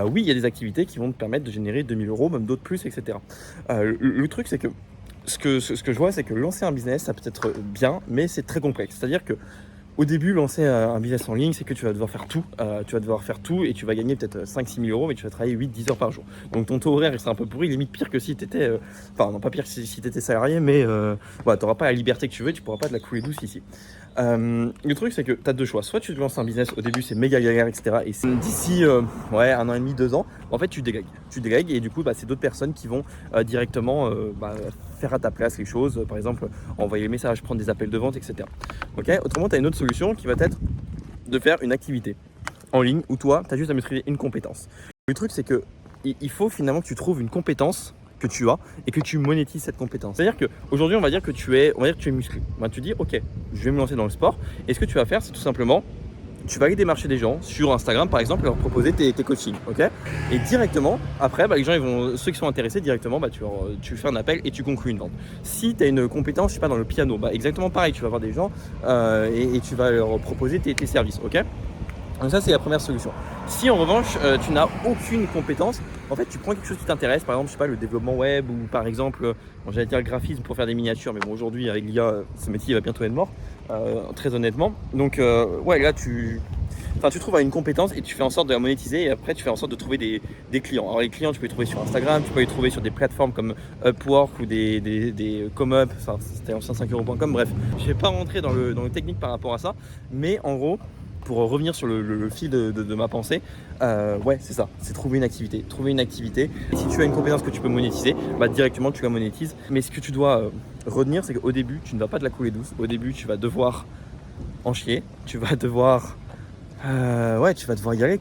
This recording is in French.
Oui, il y a des activités qui vont te permettre de générer 2 000 €, même d'autres plus, et cetera. Le truc, c'est que ce que je vois, c'est que lancer un business, ça peut être bien, mais c'est très complexe. C'est-à-dire que au début, lancer un business en ligne, c'est que tu vas devoir faire tout. Tu vas devoir faire tout et tu vas gagner peut-être 5 000 – 6 000 €, mais tu vas travailler 8 – 10 heures par jour. Donc ton taux horaire, il sera un peu pourri, limite pire que si tu étais. Enfin, non, pas pire que si tu étais salarié, mais voilà, tu n'auras pas la liberté que tu veux et tu ne pourras pas te la couler douce ici. Le truc, c'est que tu as deux choix. Soit tu te lances un business, au début, c'est méga galère, etc. Et d'ici ouais, 1 an et demi, 2 ans, en fait, tu délègues. Tu délègues et du coup, c'est d'autres personnes qui vont directement faire à ta place les choses. Par exemple, envoyer les messages, prendre des appels de vente, etc. Ok. Autrement, tu as une autre solution qui va être de faire une activité en ligne où toi, tu as juste à maîtriser une compétence. Le truc, c'est que il faut finalement que tu trouves une compétence que tu as et que tu monétises cette compétence. C'est-à-dire qu'aujourd'hui, on va dire que tu es musclé. Tu dis, ok, je vais me lancer dans le sport. Et ce que tu vas faire, c'est tout simplement, tu vas aller démarcher des gens sur Instagram, par exemple, et leur proposer tes coachings, ok. Et directement, après, les gens, ceux qui sont intéressés, directement, tu fais un appel et tu conclus une vente. Si tu as une compétence, je sais pas, dans le piano, exactement pareil, tu vas voir des gens et tu vas leur proposer tes services, ok. Donc ça, c'est la première solution. Si en revanche, tu n'as aucune compétence, en fait, tu prends quelque chose qui t'intéresse, par exemple, je sais pas, le développement web ou par exemple, j'allais dire le graphisme pour faire des miniatures, mais bon, aujourd'hui, avec l'IA, ce métier va bientôt être mort, très honnêtement. Donc, ouais, là, tu trouves une compétence et tu fais en sorte de la monétiser et après, tu fais en sorte de trouver des clients. Alors, les clients, tu peux les trouver sur Instagram, tu peux les trouver sur des plateformes comme Upwork ou des ComeUp, enfin, c'était ancien 5euros.com, bref. Je ne vais pas rentrer dans le technique par rapport à ça, mais en gros, pour revenir sur le fil de ma pensée, ouais, c'est ça, c'est trouver une activité. Trouver une activité. Si tu as une compétence que tu peux monétiser, directement tu la monétises. Mais ce que tu dois retenir, c'est qu'au début, tu ne vas pas te la couler douce. Au début, tu vas devoir en chier. Tu vas devoir, ouais, tu vas devoir y aller.